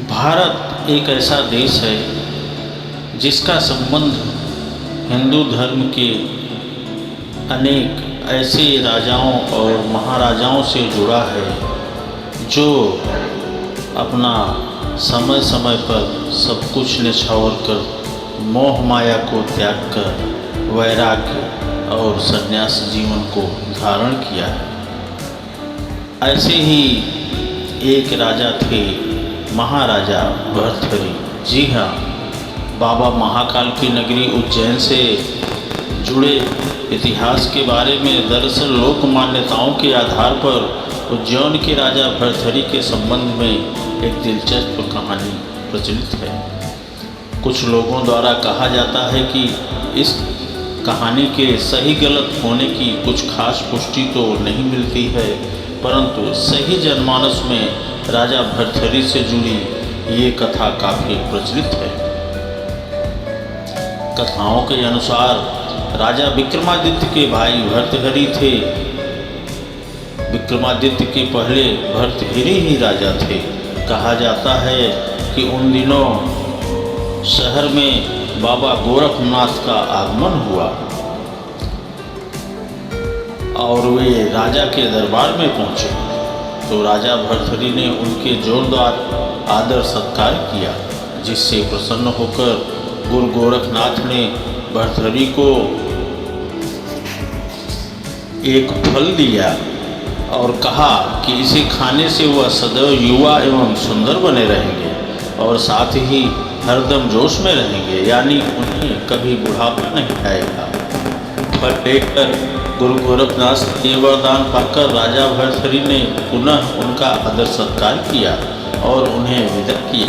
भारत एक ऐसा देश है जिसका संबंध हिंदू धर्म के अनेक ऐसे राजाओं और महाराजाओं से जुड़ा है जो अपना समय समय पर सब कुछ निछावर कर मोह माया को त्याग कर वैराग्य और संन्यास जीवन को धारण किया है। ऐसे ही एक राजा थे महाराजा भर्तृहरि। जी हाँ, बाबा महाकाल की नगरी उज्जैन से जुड़े इतिहास के बारे में दरअसल लोक मान्यताओं के आधार पर उज्जैन के राजा भर्तृहरि के संबंध में एक दिलचस्प कहानी प्रचलित है। कुछ लोगों द्वारा कहा जाता है कि इस कहानी के सही गलत होने की कुछ खास पुष्टि तो नहीं मिलती है, परंतु सही जनमानस में राजा भर्तृहरि से जुड़ी ये कथा काफ़ी प्रचलित है। कथाओं के अनुसार राजा विक्रमादित्य के भाई भर्तृहरि थे। विक्रमादित्य के पहले भर्तृहरि ही राजा थे। कहा जाता है कि उन दिनों शहर में बाबा गोरखनाथ का आगमन हुआ और वे राजा के दरबार में पहुंचे तो राजा भर्तृहरि ने उनके जोरदार आदर सत्कार किया, जिससे प्रसन्न होकर गुरु गोरखनाथ ने भर्तृहरि को एक फल दिया और कहा कि इसे खाने से वह सदैव युवा एवं सुंदर बने रहेंगे और साथ ही हरदम जोश में रहेंगे, यानी उन्हें कभी बुढ़ापा नहीं आएगा। फल लेकर गुरु गोरखनाथ से वरदान पाकर राजा भर्तृहरि ने पुनः उनका आदर सत्कार किया और उन्हें विदा किया।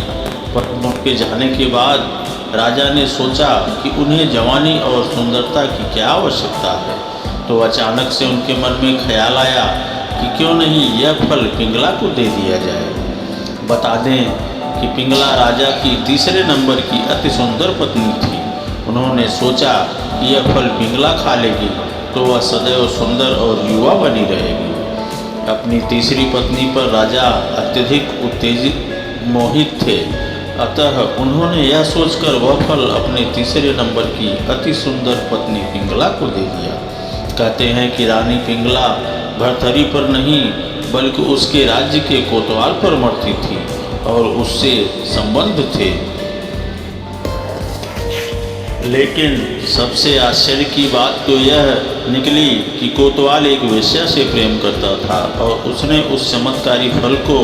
पर उनके जाने के बाद राजा ने सोचा कि उन्हें जवानी और सुंदरता की क्या आवश्यकता है, तो अचानक से उनके मन में ख्याल आया कि क्यों नहीं यह फल पिंगला को दे दिया जाए। बता दें कि पिंगला राजा की तीसरे नंबर की अति सुंदर पत्नी थी। उन्होंने सोचा कि यह फल पिंगला खा लेगी तो वह सदैव सुंदर और युवा बनी रहेगी। अपनी तीसरी पत्नी पर राजा अत्यधिक उत्तेजित मोहित थे, अतः उन्होंने यह सोचकर वह फल अपने तीसरे नंबर की अति सुंदर पत्नी पिंगला को दे दिया। कहते हैं कि रानी पिंगला भर्तृहरि पर नहीं बल्कि उसके राज्य के कोतवाल पर मरती थी और उससे संबंध थे। लेकिन सबसे आश्चर्य की बात तो यह निकली कि कोतवाल एक वेश्या से प्रेम करता था और उसने उस चमत्कारी फल को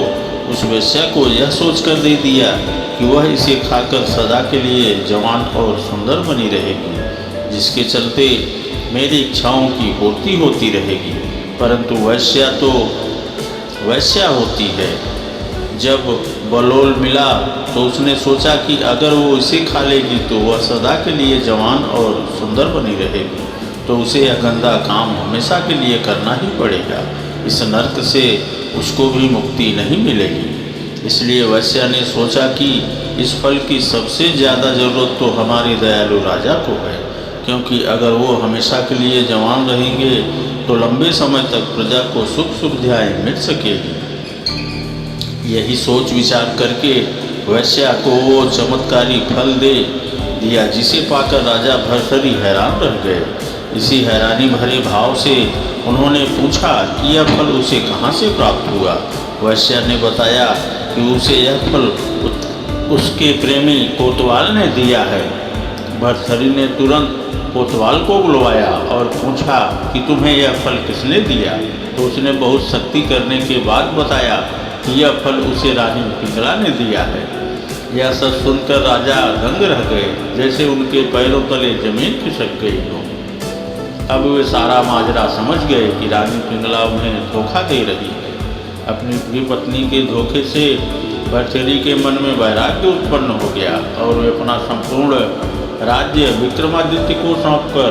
उस वेश्या को यह सोचकर दे दिया कि वह इसे खाकर सदा के लिए जवान और सुंदर बनी रहेगी, जिसके चलते मेरी इच्छाओं की पूर्ति होती रहेगी। परंतु वेश्या तो वेश्या होती है। जब बलोल मिला तो उसने सोचा कि अगर वो इसे खा लेगी तो वह सदा के लिए जवान और सुंदर बनी रहेगी, तो उसे यह गंदा काम हमेशा के लिए करना ही पड़ेगा। इस नर्क से उसको भी मुक्ति नहीं मिलेगी। इसलिए वैश्या ने सोचा कि इस फल की सबसे ज़्यादा ज़रूरत तो हमारे दयालु राजा को है, क्योंकि अगर वो हमेशा के लिए जवान रहेंगे तो लंबे समय तक प्रजा को सुख सुविधाएँ मिल सकेगी। यही सोच विचार करके वैश्या को वो चमत्कारी फल दे दिया, जिसे पाकर राजा भर्तृहरि हैरान रह गए। इसी हैरानी भरे भाव से उन्होंने पूछा कि यह फल उसे कहाँ से प्राप्त हुआ। वैश्या ने बताया कि उसे यह फल उसके प्रेमी कोतवाल ने दिया है। भर्तृहरि ने तुरंत कोतवाल को बुलवाया और पूछा कि तुम्हें यह फल किसने दिया, तो उसने बहुत सख्ती करने के बाद बताया कि यह फल उसे रानी पिंगला ने दिया है। यह सब सुनकर राजा दंग रह गए, जैसे उनके पैरों तले जमीन खिसक गई हो। अब वे सारा माजरा समझ गए कि रानी पिंगला उन्हें धोखा दे रही है। अपनी प्रिय पत्नी के धोखे से भर्तृहरि के मन में वैराग्य उत्पन्न हो गया और वे अपना संपूर्ण राज्य विक्रमादित्य को सौंपकर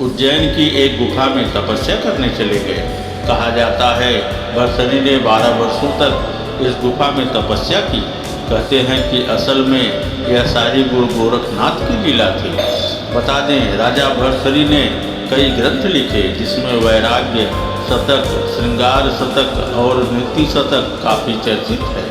उज्जैन की एक गुफा में तपस्या करने चले गए। कहा जाता है भर्तृहरि ने 12 वर्षों तक इस गुफा में तपस्या की। कहते हैं कि असल में यह सारी गुरु गोरखनाथ की लीला थी। बता दें, राजा भर्तृहरि ने कई ग्रंथ लिखे जिसमें वैराग्य शतक, श्रृंगार शतक और नीति शतक काफ़ी चर्चित है।